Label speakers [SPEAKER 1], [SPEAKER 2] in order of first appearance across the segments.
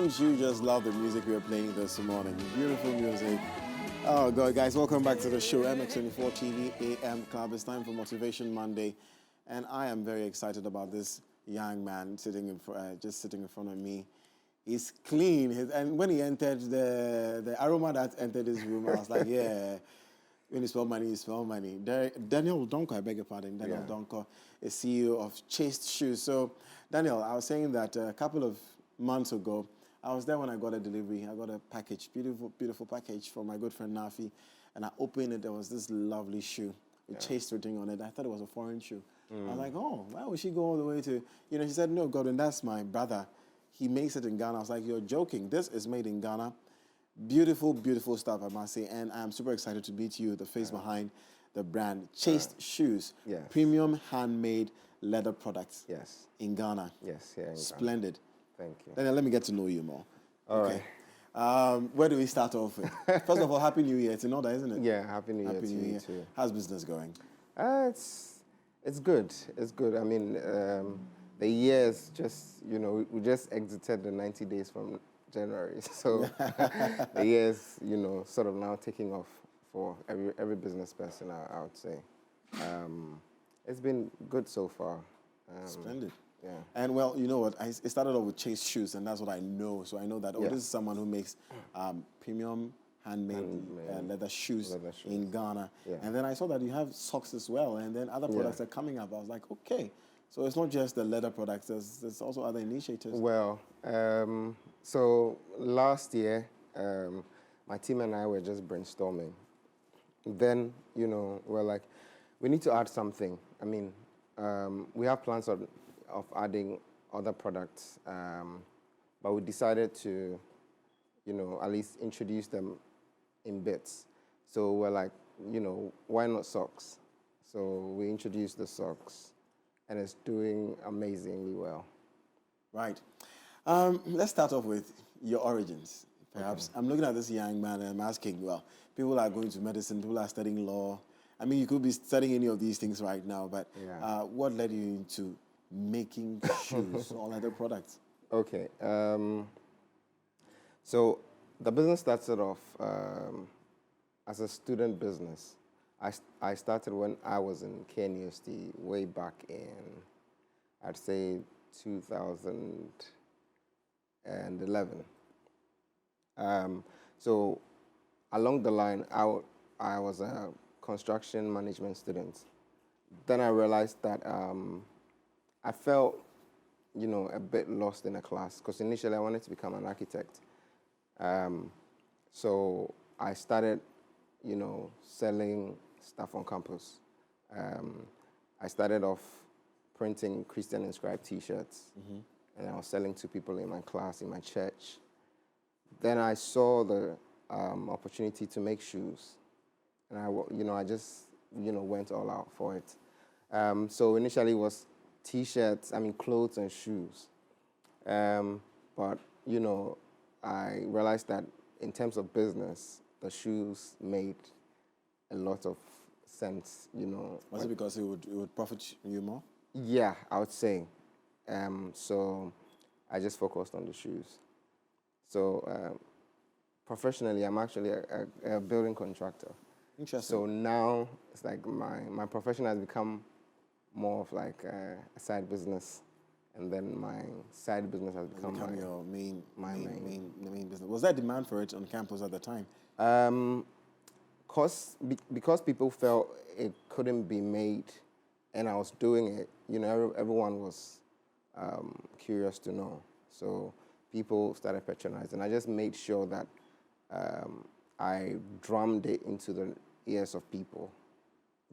[SPEAKER 1] Don't you just love the music we are playing this morning? Beautiful music. Oh, God, guys, welcome back to the show, MX24 TV AM Club. It's time for Motivation Monday, and I am very excited about this young man just sitting in front of me. He's clean, and when he entered, the aroma that entered his room, I was like, yeah. When you spell money, you spell money. Daniel ODONKOR, I beg your pardon. Daniel ODONKOR is CEO of Chased Shoes. So, Daniel, I was saying that a couple of months ago, I was there when I got a delivery. I got a package, beautiful package from my good friend Nafi. And I opened it, there was this lovely shoe with Chased written on it. I thought it was a foreign shoe. I was like, oh, why would she go all the way to, she said, no, Godwin, that's my brother. He makes it in Ghana. I was like, you're joking. This is made in Ghana. Beautiful, beautiful stuff, I must say. And I'm super excited to meet you, the face behind the brand. Chased Shoes.
[SPEAKER 2] Yes.
[SPEAKER 1] Premium handmade leather products.
[SPEAKER 2] Yes.
[SPEAKER 1] In Ghana.
[SPEAKER 2] Yes, here in
[SPEAKER 1] Splendid.
[SPEAKER 2] Ghana. Thank you.
[SPEAKER 1] Then let me get to know you more.
[SPEAKER 2] All right.
[SPEAKER 1] Where do we start off with? First of all, Happy New Year. It's in order, isn't it?
[SPEAKER 2] Yeah, Happy New Year to you too.
[SPEAKER 1] How's business going?
[SPEAKER 2] It's good. It's good. I mean, the year's just, we just exited the 90 days from January. So the year's, sort of now taking off for every business person, I would say. It's been good so far.
[SPEAKER 1] Splendid.
[SPEAKER 2] Yeah.
[SPEAKER 1] And well, you know what? It started off with Chase Shoes, and that's what I know. So I know that, this is someone who makes premium handmade leather shoes in Ghana. Yeah. And then I saw that you have socks as well, and then other products are coming up. I was like, okay. So it's not just the leather products, there's also other initiatives.
[SPEAKER 2] Well, so last year, my team and I were just brainstorming. Then, we're like, we need to add something. I mean, we have plans of adding other products, but we decided to, at least introduce them in bits. So we're like, why not socks? So we introduced the socks, and it's doing amazingly well.
[SPEAKER 1] Right. Let's start off with your origins, perhaps. Okay. I'm looking at this young man and I'm asking, well, people are going to medicine, people are studying law. I mean, you could be studying any of these things right now, but what led you into making shoes or other products?
[SPEAKER 2] Okay. So the business started off as a student business. I started when I was in KNUST way back in, I'd say, 2011. So along the line, I was a construction management student. Then I realized that I felt, a bit lost in a class, because initially I wanted to become an architect. So I started, selling stuff on campus. I started off printing Christian inscribed T-shirts, and I was selling to people in my class, in my church. Then I saw the opportunity to make shoes, and I just, went all out for it. So initially it was T-shirts, clothes and shoes. But, I realized that in terms of business, the shoes made a lot of sense,
[SPEAKER 1] Was it because it would profit you more?
[SPEAKER 2] Yeah, I would say. So I just focused on the shoes. So professionally, I'm actually a building contractor.
[SPEAKER 1] Interesting.
[SPEAKER 2] So now it's like my profession has become more of like a side business, and then my side business has become
[SPEAKER 1] your main business. Was there demand for it on campus at the time?
[SPEAKER 2] Because people felt it couldn't be made, and I was doing it. Everyone was curious to know. So people started patronizing. I just made sure that I drummed it into the ears of people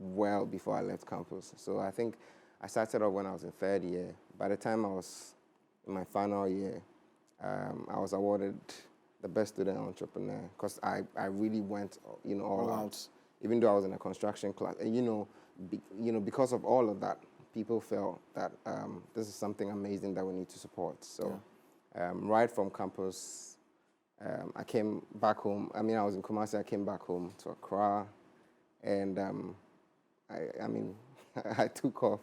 [SPEAKER 2] well before I left campus. So I think I started off when I was in third year. By the time I was in my final year, I was awarded the best student entrepreneur, because I really went all out. Even though I was in a construction class, and because of all of that, people felt that this is something amazing that we need to support. So right from campus, I came back home. I was in Kumasi. I came back home to Accra, and I took off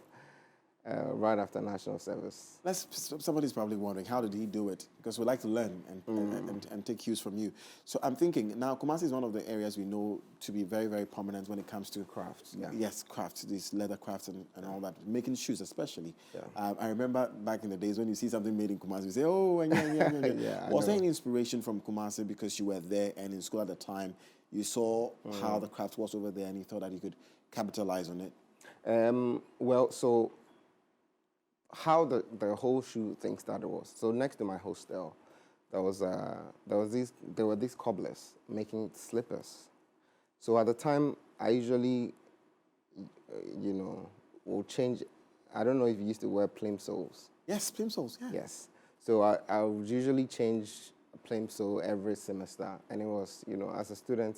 [SPEAKER 2] right after national service.
[SPEAKER 1] Somebody's probably wondering, how did he do it? Because we like to learn and take cues from you. So I'm thinking, now Kumasi is one of the areas we know to be very, very prominent when it comes to crafts.
[SPEAKER 2] Yeah.
[SPEAKER 1] Yes, crafts, these leather crafts and all that, making shoes especially.
[SPEAKER 2] Yeah.
[SPEAKER 1] I remember back in the days when you see something made in Kumasi, you say, oh, yeah.
[SPEAKER 2] Yeah,
[SPEAKER 1] Was there any inspiration from Kumasi because you were there and in school at the time, you saw how the craft was over there and you thought that you could capitalize on it?
[SPEAKER 2] Well, so how the whole shoe thing started was, so next to my hostel, there were these cobblers making slippers. So at the time, I usually, will change. I don't know if you used to wear plimsolls.
[SPEAKER 1] Yes, plimsolls, yeah.
[SPEAKER 2] Yes. So I would usually change a plimsoll every semester, and it was, as a student,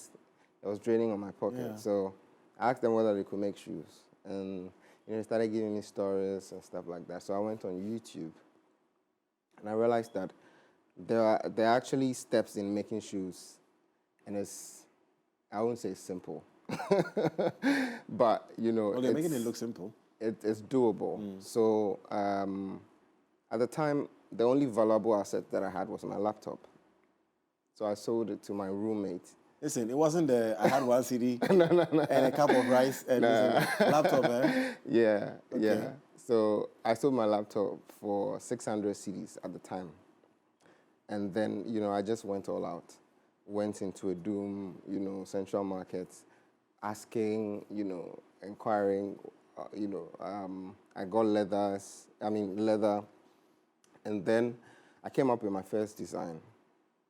[SPEAKER 2] it was draining on my pocket.
[SPEAKER 1] Yeah.
[SPEAKER 2] So I asked them whether they could make shoes, and they started giving me stories and stuff like that. So I went on YouTube, and I realized that there are actually steps in making shoes, and I wouldn't say simple, but
[SPEAKER 1] Well, they're making it look simple.
[SPEAKER 2] It's doable. So at the time, the only valuable asset that I had was my laptop. So I sold it to my roommate.
[SPEAKER 1] Listen, it wasn't I had one CD and a cup of rice and laptop, eh?
[SPEAKER 2] Yeah,
[SPEAKER 1] Okay.
[SPEAKER 2] yeah. So I sold my laptop for 600 CDs at the time. And then, I just went all out. Went into a Doom, Central Market, asking, inquiring, I got leather, and then I came up with my first design.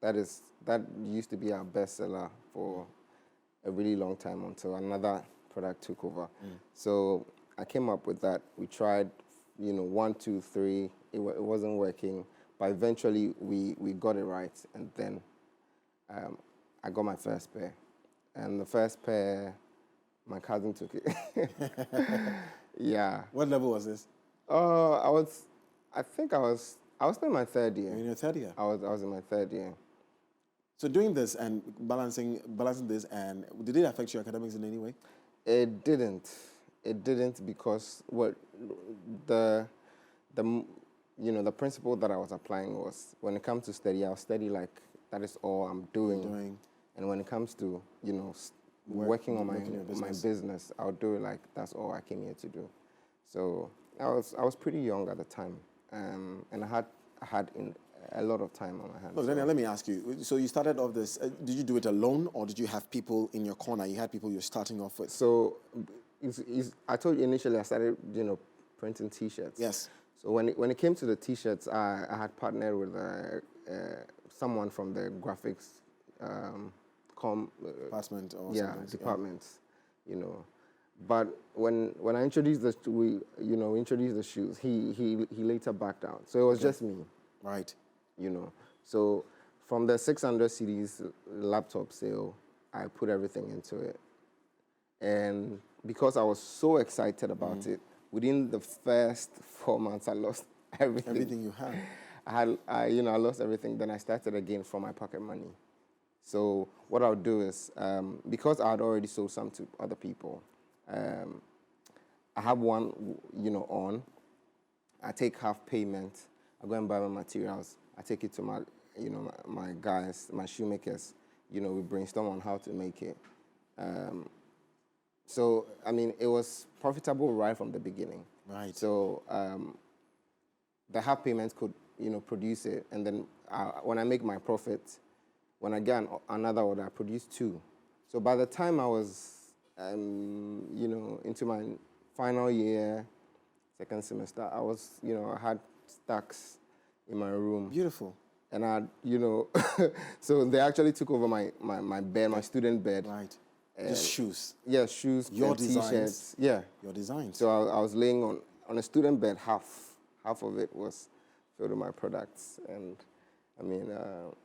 [SPEAKER 2] That used to be our bestseller for a really long time until another product took over. So I came up with that. We tried, 1, 2, 3. It wasn't working, but eventually we got it right, and then I got my first pair. And the first pair, my cousin took it. Yeah.
[SPEAKER 1] What level was this?
[SPEAKER 2] I think I was still in my third year.
[SPEAKER 1] In your third year?
[SPEAKER 2] I was in my third year.
[SPEAKER 1] So doing this and balancing this, and did it affect your academics in any way?
[SPEAKER 2] It didn't. It didn't because the principle that I was applying was, when it comes to study, I'll study like that is all I'm doing. And when it comes to working on my business, I'll do it like that's all I came here to do. So I was pretty young at the time, and I had a lot of time on my hands.
[SPEAKER 1] Look, Daniel, let me ask you. So you started off this. Did you do it alone, or did you have people in your corner? You had people you're starting off with.
[SPEAKER 2] So I told you initially I started, printing T-shirts.
[SPEAKER 1] Yes.
[SPEAKER 2] So when it came to the T-shirts, I had partnered with someone from the graphics
[SPEAKER 1] department or
[SPEAKER 2] department, But when I introduced introduced the shoes, he later backed down. So it was just me.
[SPEAKER 1] Right.
[SPEAKER 2] So from the 600 CDs laptop sale, I put everything into it. And because I was so excited about it, within the first 4 months, I lost everything.
[SPEAKER 1] Everything you had.
[SPEAKER 2] I lost everything. Then I started again from my pocket money. So what I would do is, because I had already sold some to other people, I have one, on. I take half payment. I go and buy my materials. I take it to my, my guys, my shoemakers. We brainstorm on how to make it. So, it was profitable right from the beginning.
[SPEAKER 1] Right.
[SPEAKER 2] So the half payments could, produce it. And then when I make my profit, when I get another order, I produce 2. So by the time I was, into my final year, second semester, I was, I had stacks in my room.
[SPEAKER 1] Beautiful.
[SPEAKER 2] And I, so they actually took over my bed, my student bed.
[SPEAKER 1] Right. Just shoes.
[SPEAKER 2] Yeah, shoes,
[SPEAKER 1] your
[SPEAKER 2] T-shirts.
[SPEAKER 1] Designs.
[SPEAKER 2] Yeah.
[SPEAKER 1] Your designs.
[SPEAKER 2] So I was laying on a student bed. Half of it was filled with my products. And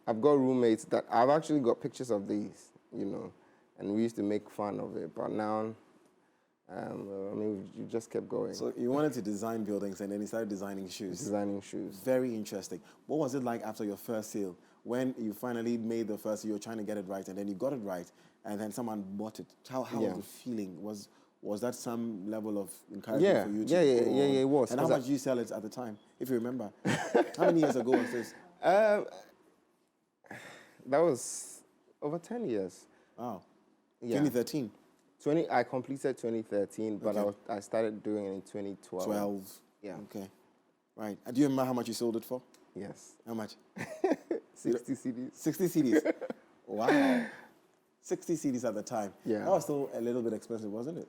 [SPEAKER 2] I've got roommates that I've actually got pictures of these, and we used to make fun of it. But now, you just kept going.
[SPEAKER 1] So you wanted to design buildings, and then you started designing shoes.
[SPEAKER 2] Designing shoes.
[SPEAKER 1] Very interesting. What was it like after your first sale? When you finally made the first, you were trying to get it right, and then you got it right, and then someone bought it. How was the feeling? Was that some level of encouragement for you to
[SPEAKER 2] yeah, it was.
[SPEAKER 1] And how much did you sell it at the time, if you remember? How many years ago was this?
[SPEAKER 2] That was over 10 years.
[SPEAKER 1] Wow.
[SPEAKER 2] Yeah.
[SPEAKER 1] 2013?
[SPEAKER 2] I completed 2013, but I started doing it in 2012.
[SPEAKER 1] 12.
[SPEAKER 2] Yeah.
[SPEAKER 1] Okay. Right. And do you remember how much you sold it for?
[SPEAKER 2] Yes.
[SPEAKER 1] How much?
[SPEAKER 2] 60 CDs.
[SPEAKER 1] 60 CDs. Wow. 60 CDs at the time.
[SPEAKER 2] Yeah.
[SPEAKER 1] That was still a little bit expensive, wasn't it?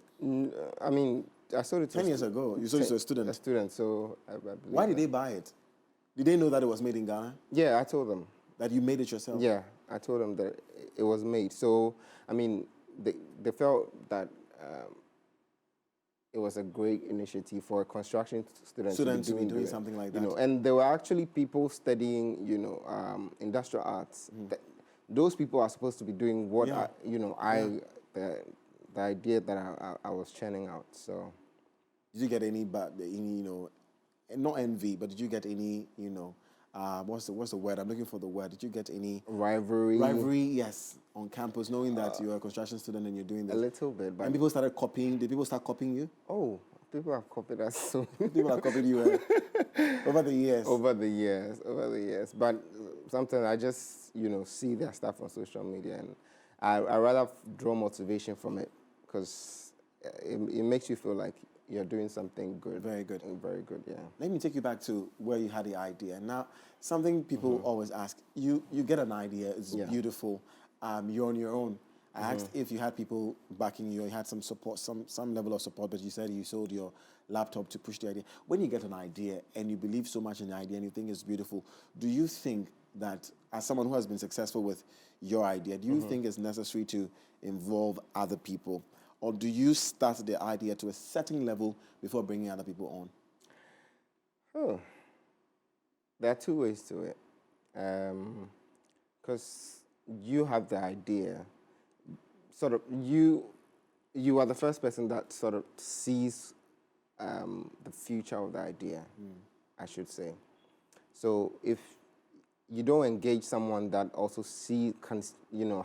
[SPEAKER 2] I mean, I sold it to
[SPEAKER 1] 10 years ago. You sold it to a student.
[SPEAKER 2] A student, so I believe.
[SPEAKER 1] Why did they buy it? Did they know that it was made in Ghana?
[SPEAKER 2] Yeah, I told them.
[SPEAKER 1] That you made it yourself?
[SPEAKER 2] Yeah, I told them that it was made. So, I mean, they felt that it was a great initiative for a construction student
[SPEAKER 1] to be doing something like that.
[SPEAKER 2] You know, and there were actually people studying, you know, industrial arts. Those people are supposed to be doing what the idea that I was churning out. So,
[SPEAKER 1] did you get any not envy, but did you get any, what's the word? I'm looking for the word. Did you get any
[SPEAKER 2] rivalry?
[SPEAKER 1] Rivalry, yes, on campus, knowing that you're a construction student and you're doing this.
[SPEAKER 2] A little bit, but
[SPEAKER 1] and people started copying. Did people start copying you?
[SPEAKER 2] Oh, people have copied us. So
[SPEAKER 1] people have copied you over the years.
[SPEAKER 2] Over the years. But sometimes I just see their stuff on social media, and I rather draw motivation from it because it makes you feel like you're doing something good.
[SPEAKER 1] Very good.
[SPEAKER 2] Very good, yeah.
[SPEAKER 1] Let me take you back to where you had the idea. Now, something people always ask, you get an idea, it's beautiful, you're on your own. I asked if you had people backing you, you had some support, some level of support, but you said you sold your laptop to push the idea. When you get an idea and you believe so much in the idea and you think it's beautiful, do you think that, as someone who has been successful with your idea, do you think it's necessary to involve other people? Or do you start the idea to a certain level before bringing other people on?
[SPEAKER 2] Oh, there are two ways to it. Because you have the idea, sort of, you are the first person that sort of sees the future of the idea, I should say. So if you don't engage someone that also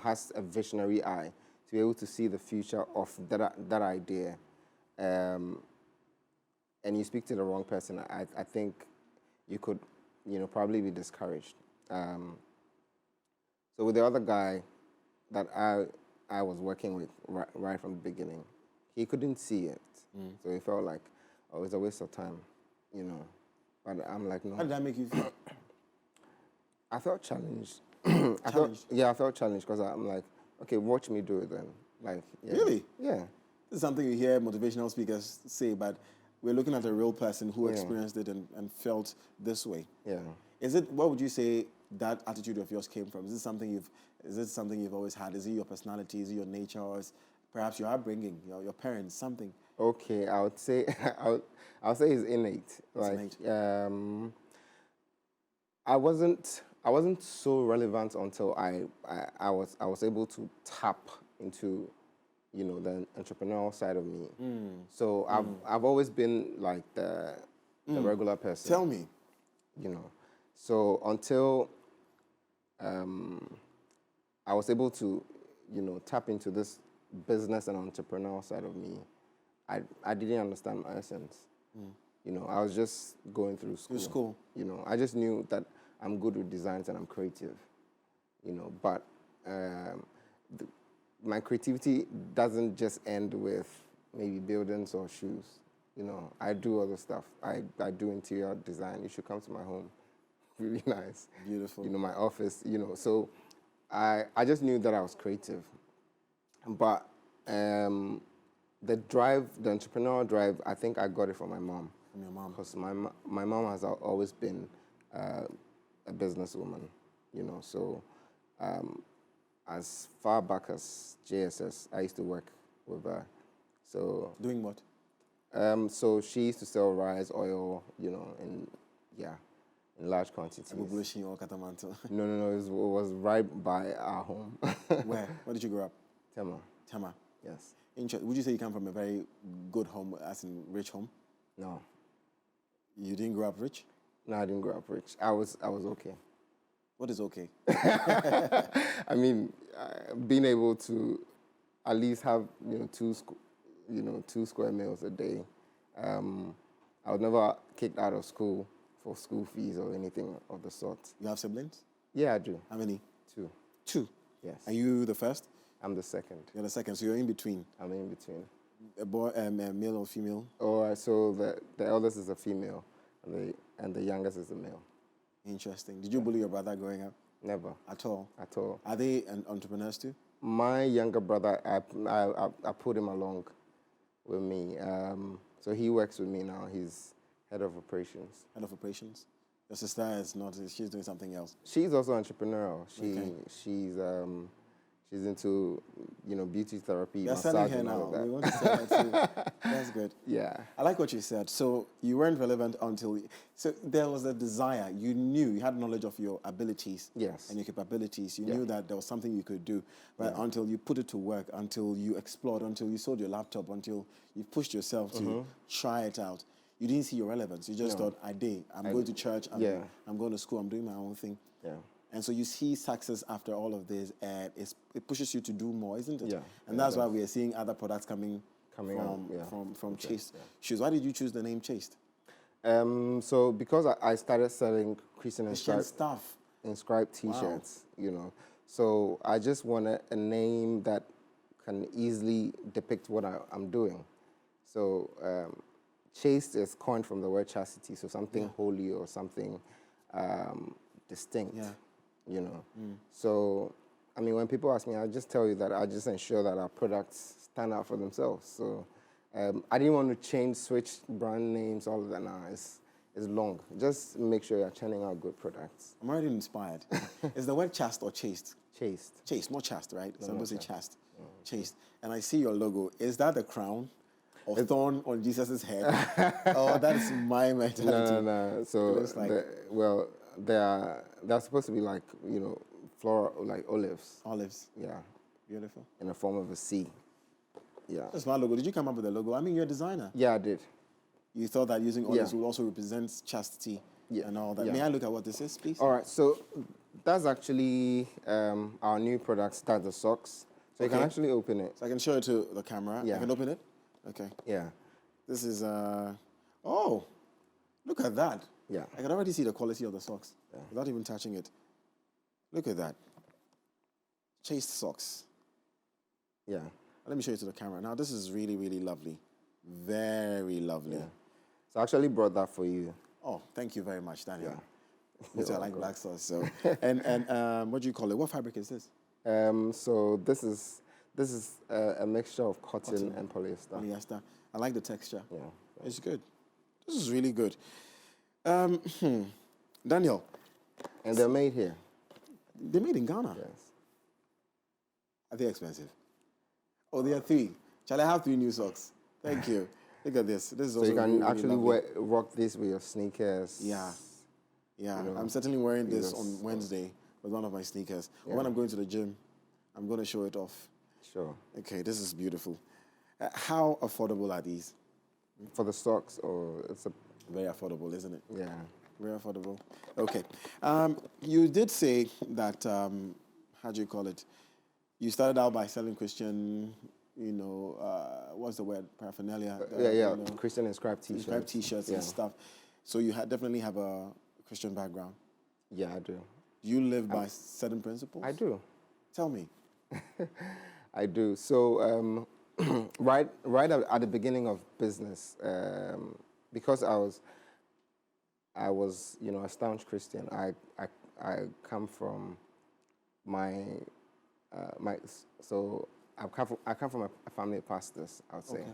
[SPEAKER 2] has a visionary eye, to be able to see the future of that idea, and you speak to the wrong person, I think you could, probably be discouraged. So with the other guy that I was working with right from the beginning, he couldn't see it, so he felt like, oh, it's a waste of time, But I'm like, no.
[SPEAKER 1] How did that make you feel?
[SPEAKER 2] I felt challenged.
[SPEAKER 1] Challenged?
[SPEAKER 2] I felt challenged because I'm like, okay, watch me do it then. Like, yeah.
[SPEAKER 1] Really?
[SPEAKER 2] Yeah.
[SPEAKER 1] This is something you hear motivational speakers say, but we're looking at a real person who experienced it and felt this way.
[SPEAKER 2] Yeah.
[SPEAKER 1] What would you say that attitude of yours came from? Is it something you've always had? Is it your personality? Is it your nature? Or is perhaps your upbringing, your parents, something?
[SPEAKER 2] Okay, I would say I would say it's innate.
[SPEAKER 1] It's innate.
[SPEAKER 2] I wasn't so relevant until I was able to tap into, the entrepreneurial side of me. So I've always been like the regular person.
[SPEAKER 1] Tell me.
[SPEAKER 2] So until I was able to, tap into this business and entrepreneurial side of me, I didn't understand my essence. I was just going through school. I just knew that I'm good with designs and I'm creative, but my creativity doesn't just end with maybe buildings or shoes. I do other stuff. I do interior design. You should come to my home. Really nice.
[SPEAKER 1] Beautiful.
[SPEAKER 2] My office, so I just knew that I was creative. But the entrepreneurial drive, I think I got it from my mom.
[SPEAKER 1] From your mom?
[SPEAKER 2] Because my mom has always been a businesswoman, so as far back as JSS, I used to work with her. So
[SPEAKER 1] doing what?
[SPEAKER 2] So she used to sell rice, oil, in large quantities.
[SPEAKER 1] or Katamanto?
[SPEAKER 2] No, it was right by our home.
[SPEAKER 1] Where? Where did you grow up?
[SPEAKER 2] Tema. Yes.
[SPEAKER 1] Would you say you come from a very good home, as in rich home?
[SPEAKER 2] No.
[SPEAKER 1] You didn't grow up rich?
[SPEAKER 2] No, I didn't grow up rich. I was okay.
[SPEAKER 1] What is okay?
[SPEAKER 2] I mean, being able to at least have two 2 square meals a day. I was never kicked out of school for school fees or anything of the sort.
[SPEAKER 1] You have siblings?
[SPEAKER 2] Yeah, I do.
[SPEAKER 1] How many?
[SPEAKER 2] 2.
[SPEAKER 1] 2.
[SPEAKER 2] Yes.
[SPEAKER 1] Are you the first?
[SPEAKER 2] I'm the second.
[SPEAKER 1] You're the second, so you're in between.
[SPEAKER 2] I'm in between.
[SPEAKER 1] A boy, a male or female?
[SPEAKER 2] Oh, so the eldest is a female, and the youngest is a male.
[SPEAKER 1] Interesting. Did you bully your brother growing up?
[SPEAKER 2] Never.
[SPEAKER 1] At all?
[SPEAKER 2] At all.
[SPEAKER 1] Are they entrepreneurs too?
[SPEAKER 2] My younger brother, I put him along with me. So he works with me now. He's head of operations.
[SPEAKER 1] Head of operations? Your sister is not, she's doing something else.
[SPEAKER 2] She's also entrepreneurial. She's into, beauty therapy,
[SPEAKER 1] You're
[SPEAKER 2] massage
[SPEAKER 1] selling her
[SPEAKER 2] and all
[SPEAKER 1] now.
[SPEAKER 2] of that.
[SPEAKER 1] We want to sell her too. That's good.
[SPEAKER 2] Yeah.
[SPEAKER 1] I like what you said. So you weren't relevant until, so there was a desire. You knew, you had knowledge of your abilities.
[SPEAKER 2] Yes.
[SPEAKER 1] And your capabilities. You knew that there was something you could do. But until you put it to work, until you explored, until you sold your laptop, until you pushed yourself to try it out, you didn't see your relevance. You just thought, I'm going to church, I'm going to school, I'm doing my own thing.
[SPEAKER 2] Yeah.
[SPEAKER 1] And so you see success after all of this, and it pushes you to do more, isn't it?
[SPEAKER 2] Yeah.
[SPEAKER 1] And that's why we are seeing other products coming from Chaste shoes. Why did you choose the name Chaste?
[SPEAKER 2] So because I started selling Christian
[SPEAKER 1] stuff,
[SPEAKER 2] inscribed T-shirts, so I just wanted a name that can easily depict what I'm doing. So chaste is coined from the word chastity, so something holy or something distinct. Yeah. So, when people ask me, I just tell you that I just ensure that our products stand out for themselves. So, I didn't want to switch brand names, all of that now. It's long. Just make sure you're churning out good products.
[SPEAKER 1] I'm already inspired. Is the word chaste or chaste?
[SPEAKER 2] Chaste.
[SPEAKER 1] Chaste, not chaste, right?
[SPEAKER 2] No,
[SPEAKER 1] Some people say
[SPEAKER 2] chaste.
[SPEAKER 1] chaste. Chaste. And I see your logo. Is that the crown or thorn on Jesus' head? Oh, that's my mentality.
[SPEAKER 2] No. So, they're supposed to be like, floral, like olives.
[SPEAKER 1] Olives.
[SPEAKER 2] Yeah.
[SPEAKER 1] Beautiful.
[SPEAKER 2] In the form of a C. Yeah.
[SPEAKER 1] That's my logo. Did you come up with the logo? I mean, you're a designer.
[SPEAKER 2] Yeah, I did.
[SPEAKER 1] You thought that using olives would also represent chastity and all that.
[SPEAKER 2] Yeah.
[SPEAKER 1] May I look at what this is, please?
[SPEAKER 2] All right. So that's actually our new product. That's the socks. So you can actually open it.
[SPEAKER 1] So I can show it to the camera.
[SPEAKER 2] Yeah.
[SPEAKER 1] I can open it? Okay.
[SPEAKER 2] Yeah.
[SPEAKER 1] This is, oh, look at that.
[SPEAKER 2] Yeah.
[SPEAKER 1] I can already see the quality of the socks without even touching it. Look at that. Chaste socks.
[SPEAKER 2] Yeah.
[SPEAKER 1] Let me show you to the camera. Now, this is really, really lovely. Very lovely.
[SPEAKER 2] Yeah. So I actually brought that for you.
[SPEAKER 1] Oh, thank you very much, Daniel.
[SPEAKER 2] Yeah.
[SPEAKER 1] I like black sauce. So, and what do you call it? What fabric is this?
[SPEAKER 2] So this is a mixture of cotton and polyester.
[SPEAKER 1] Polyester. I like the texture.
[SPEAKER 2] Yeah.
[SPEAKER 1] It's good. This is really good. Daniel.
[SPEAKER 2] And they're made here.
[SPEAKER 1] They're made in Ghana.
[SPEAKER 2] Yes.
[SPEAKER 1] Are they expensive? Oh, there are 3. Shall I have 3 new socks? Thank you. Look at this. This is
[SPEAKER 2] So
[SPEAKER 1] also
[SPEAKER 2] you can
[SPEAKER 1] really,
[SPEAKER 2] actually
[SPEAKER 1] really
[SPEAKER 2] rock this with your sneakers.
[SPEAKER 1] Yeah. I'm certainly wearing this on Wednesday with one of my sneakers. But when I'm going to the gym, I'm going to show it off.
[SPEAKER 2] Sure.
[SPEAKER 1] Okay, this is beautiful. How affordable are these?
[SPEAKER 2] For the socks, or it's a
[SPEAKER 1] Very affordable, isn't it?
[SPEAKER 2] yeah.
[SPEAKER 1] Very affordable. Okay. You did say that, how do you call it? You started out by selling Christian, what's the word? Paraphernalia.
[SPEAKER 2] Christian inscribed T-shirts.
[SPEAKER 1] Inscribed T-shirts and stuff. So you definitely have a Christian background.
[SPEAKER 2] Yeah, I do.
[SPEAKER 1] Do you live by certain principles?
[SPEAKER 2] I do.
[SPEAKER 1] Tell me.
[SPEAKER 2] I do. So right at the beginning of business, because I was a staunch Christian. I come from I come from a family of pastors, I would say. Okay.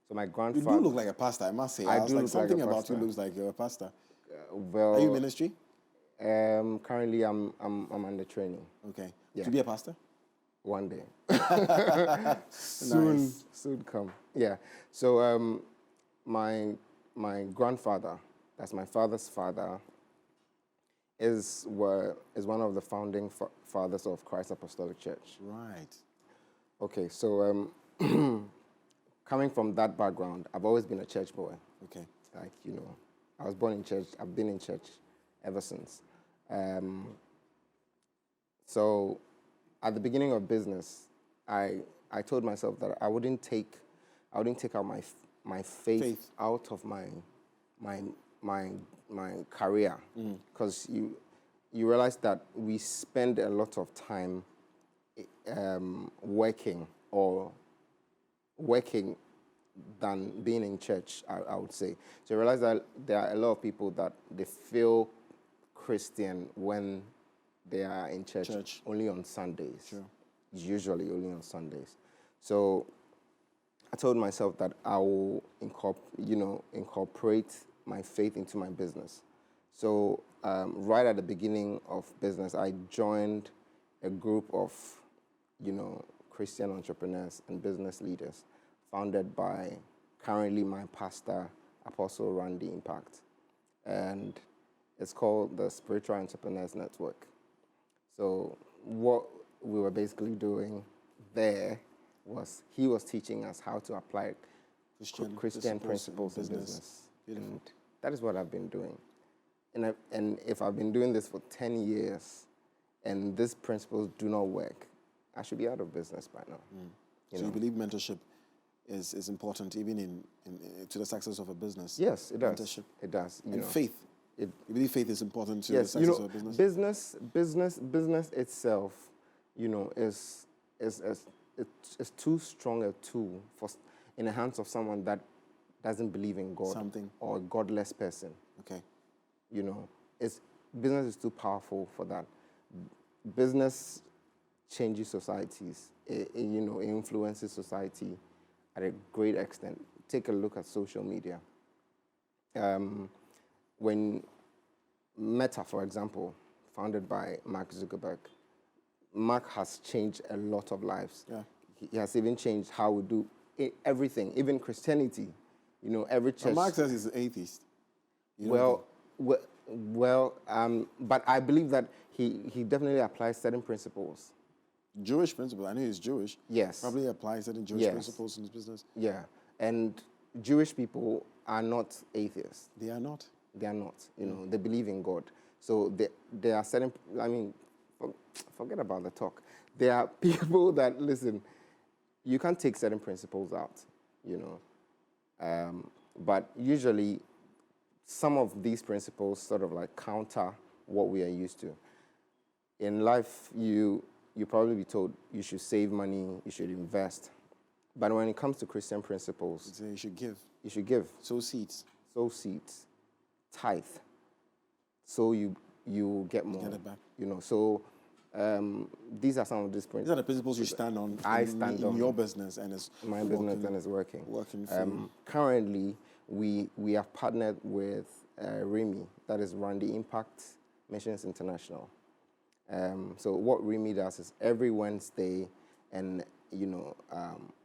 [SPEAKER 2] So my grandfather.
[SPEAKER 1] You do look like a pastor, I must say.
[SPEAKER 2] I do look
[SPEAKER 1] something
[SPEAKER 2] like a
[SPEAKER 1] about
[SPEAKER 2] pastor.
[SPEAKER 1] you looks like you're a pastor.
[SPEAKER 2] Well,
[SPEAKER 1] are you in ministry?
[SPEAKER 2] Currently, I'm under training.
[SPEAKER 1] Okay.
[SPEAKER 2] Yeah.
[SPEAKER 1] To be a pastor?
[SPEAKER 2] One day. Soon come. Yeah. So my grandfather, that's my father's father, is one of the founding fathers of Christ Apostolic Church.
[SPEAKER 1] Right.
[SPEAKER 2] Okay, so coming from that background, I've always been a church boy.
[SPEAKER 1] Okay.
[SPEAKER 2] Like, I was born in church. I've been in church ever since. So at the beginning of business, I told myself that I wouldn't take I wouldn't take out my faith out of my career, because you realize that we spend a lot of time working than being in church, I would say. So you realize that there are a lot of people that they feel Christian when they are in church. Only on Sundays.
[SPEAKER 1] Sure.
[SPEAKER 2] Usually only on Sundays. So I told myself that I will incorporate my faith into my business. So right at the beginning of business, I joined a group of, Christian entrepreneurs and business leaders, founded by currently my pastor, Apostle Randy Impact. And it's called the Spiritual Entrepreneurs Network. So what we were basically doing there was he was teaching us how to apply Christian principles in business. And that is what I've been doing. And if I've been doing this for 10 years and these principles do not work, I should be out of business by now.
[SPEAKER 1] So you believe mentorship is important even in to the success of a business?
[SPEAKER 2] Yes, it does.
[SPEAKER 1] Mentorship.
[SPEAKER 2] It does.
[SPEAKER 1] And faith. You believe faith is important to the success of a business?
[SPEAKER 2] Business itself, is too strong a tool in the hands of someone that doesn't believe in God or a godless person.
[SPEAKER 1] Okay.
[SPEAKER 2] Business is too powerful for that. Business changes societies. It influences society at a great extent. Take a look at social media. When Meta, for example, founded by Mark Zuckerberg, Mark has changed a lot of lives. Yeah. He has even changed how we do everything, even Christianity. Every church.
[SPEAKER 1] Well, Mark says he's an atheist.
[SPEAKER 2] But I believe that he definitely applies certain principles.
[SPEAKER 1] Jewish principles. I know he's Jewish.
[SPEAKER 2] Yes.
[SPEAKER 1] Probably applies certain Jewish principles in his business.
[SPEAKER 2] Yeah. And Jewish people are not atheists.
[SPEAKER 1] They are not.
[SPEAKER 2] They are not. They believe in God. So there are certain, forget about the talk. There are people that, listen, you can't take certain principles out, But usually some of these principles sort of like counter what we are used to. In life, you probably be told you should save money, you should invest. But when it comes to Christian principles,
[SPEAKER 1] you should give.
[SPEAKER 2] You should give.
[SPEAKER 1] Sow seeds.
[SPEAKER 2] Sow seeds. Tithe. So you get more.
[SPEAKER 1] Get it back.
[SPEAKER 2] So these are some of these principles.
[SPEAKER 1] These are the principles you stand on.
[SPEAKER 2] I stand on
[SPEAKER 1] your business, and it's
[SPEAKER 2] my business, and it's working.
[SPEAKER 1] Working for you.
[SPEAKER 2] Currently, we have partnered with RIMI, that is Randy Impact Missions International. So what RIMI does is every Wednesday, and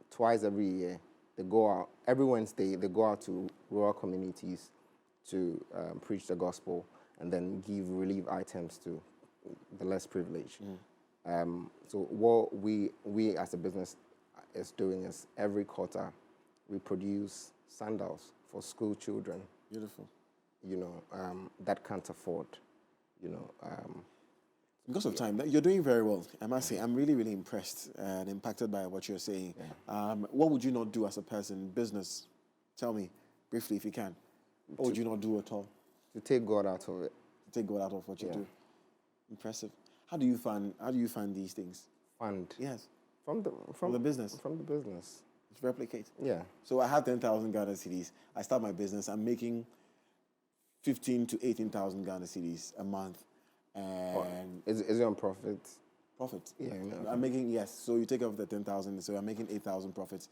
[SPEAKER 2] twice every year, they go out. Every Wednesday, they go out to rural communities to preach the gospel and then give relief items to the less privileged. So what we as a business is doing is every quarter we produce sandals for school children.
[SPEAKER 1] Beautiful.
[SPEAKER 2] That can't afford.
[SPEAKER 1] Because of time, you're doing very well. I must say, I'm really, really impressed and impacted by what you're saying. Yeah. What would you not do as a person, business? Tell me briefly if you can. What would you not do at all?
[SPEAKER 2] To take God out of it.
[SPEAKER 1] To take God out of what you do. Impressive. How do you fund these things?
[SPEAKER 2] Fund?
[SPEAKER 1] Yes.
[SPEAKER 2] From the business. From the business.
[SPEAKER 1] To replicate.
[SPEAKER 2] Yeah.
[SPEAKER 1] So I have 10,000 Ghana cedis. I start my business. I'm making 15 to 18,000 Ghana cedis a month. And
[SPEAKER 2] is it on profit?
[SPEAKER 1] Profit.
[SPEAKER 2] Yeah.
[SPEAKER 1] I'm making, yes. So you take off the 10,000. So I'm making 8,000 profits.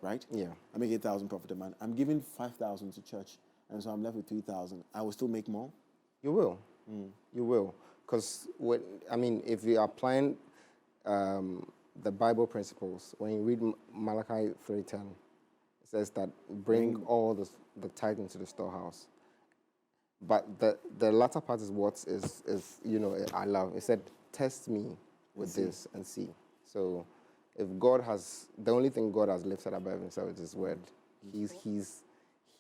[SPEAKER 1] Right?
[SPEAKER 2] Yeah.
[SPEAKER 1] I make 8,000 profit a month. I'm giving 5,000 to church. And so I'm left with 3,000. I will still make more?
[SPEAKER 2] You will. You will. Because, if you are applying the Bible principles, when you read Malachi 3:10, it says that bring all the tithe into the storehouse. But the latter part is what is I love. It said, test me with this and see. So if God has, the only thing God has lifted above himself is his word.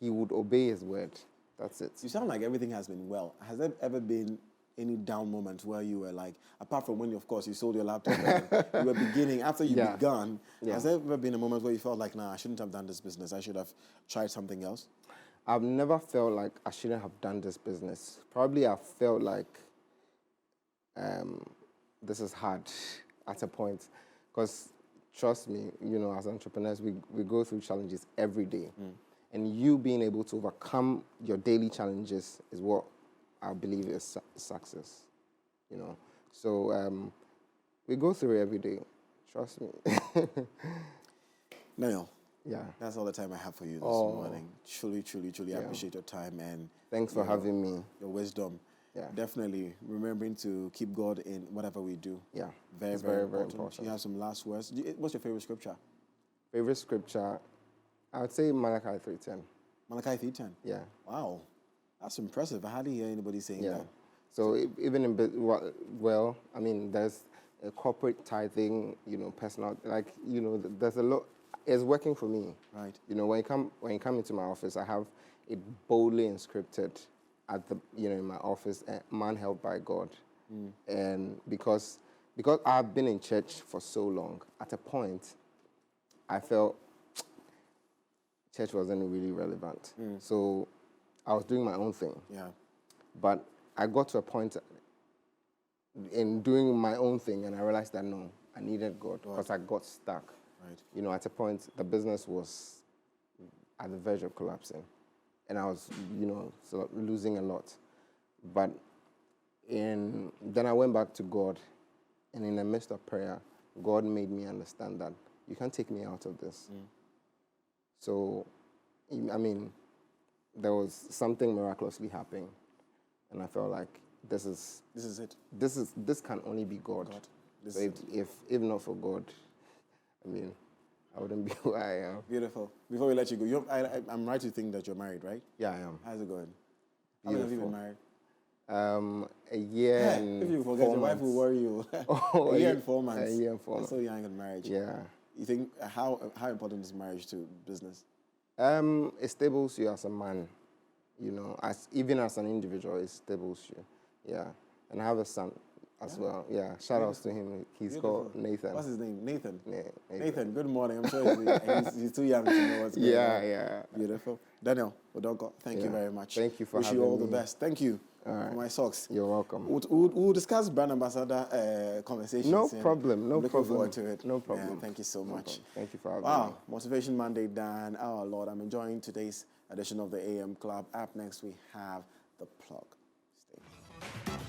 [SPEAKER 2] He would obey his word. That's it.
[SPEAKER 1] You sound like everything has been well. Has there ever been any down moments where you were like, apart from when, of course, you sold your laptop and you were beginning, after you begun, has there ever been a moment where you felt like, nah, I shouldn't have done this business, I should have tried something else?
[SPEAKER 2] I've never felt like I shouldn't have done this business. Probably I felt like this is hard at a point, because trust me, you know, as entrepreneurs, we go through challenges every day. And you being able to overcome your daily challenges is what I believe is success, you know. So we go through it every day, trust me.
[SPEAKER 1] Niall,
[SPEAKER 2] yeah,
[SPEAKER 1] that's all the time I have for you this morning. Truly, truly, truly appreciate your time and
[SPEAKER 2] thanks for having me.
[SPEAKER 1] Your wisdom.
[SPEAKER 2] Yeah.
[SPEAKER 1] Definitely remembering to keep God in whatever we do.
[SPEAKER 2] Yeah,
[SPEAKER 1] very, very important. You have some last words. What's your favorite scripture?
[SPEAKER 2] Favorite scripture, I would say Malachi 3:10.
[SPEAKER 1] Malachi 3:10?
[SPEAKER 2] Yeah.
[SPEAKER 1] Wow, that's impressive. I hardly hear anybody saying that.
[SPEAKER 2] So even in, well, I mean, there's a corporate tithing, you know, personal, like, you know, there's a lot. It's working for me.
[SPEAKER 1] Right.
[SPEAKER 2] You know, when you come into my office, I have it boldly inscripted at the, you know, in my office, man helped by God. And because I've been in church for so long, at a point, I felt church wasn't really relevant. So I was doing my own thing.
[SPEAKER 1] Yeah.
[SPEAKER 2] But I got to a point in doing my own thing, and I realized that no, I needed God, because I got stuck.
[SPEAKER 1] Right.
[SPEAKER 2] You know, at a point, the business was at the verge of collapsing, and I was, you know, so losing a lot. But then I went back to God, and in the midst of prayer, God made me understand that you can't take me out of this. So, I mean, there was something miraculously happening, and I felt like this is it. This can only be God. So if not for God, I mean, I wouldn't be who I am.
[SPEAKER 1] Beautiful. Before we let you go, I'm right to think that you're married, right?
[SPEAKER 2] Yeah, I am.
[SPEAKER 1] How's it going? How long have you been married?
[SPEAKER 2] A year and
[SPEAKER 1] if you forget, your wife will worry you. A year and 4 months.
[SPEAKER 2] A year and 4 months.
[SPEAKER 1] So young in marriage.
[SPEAKER 2] Yeah.
[SPEAKER 1] You think how important is marriage to business?
[SPEAKER 2] It stables you as a man, you know, even as an individual, it stables you. Yeah. And I have a son as well. Yeah. Shout outs to him. He's called Nathan.
[SPEAKER 1] What's his name? Nathan.
[SPEAKER 2] Nathan.
[SPEAKER 1] Good morning. I'm sure he's too young to know what's going on.
[SPEAKER 2] Yeah.
[SPEAKER 1] Beautiful. Daniel ODONKOR, thank you very much.
[SPEAKER 2] Thank you for
[SPEAKER 1] having me. Wish you all the best. Thank you.
[SPEAKER 2] Right.
[SPEAKER 1] For my socks.
[SPEAKER 2] You're welcome.
[SPEAKER 1] We'll discuss brand ambassador conversations.
[SPEAKER 2] No problem.
[SPEAKER 1] I'm looking forward to it.
[SPEAKER 2] No problem.
[SPEAKER 1] Yeah, thank you so much.
[SPEAKER 2] Thank you for having me.
[SPEAKER 1] Wow, Motivation Monday, Dan. Oh, Lord, I'm enjoying today's edition of the AM Club. Up next, we have The Plug. Stay.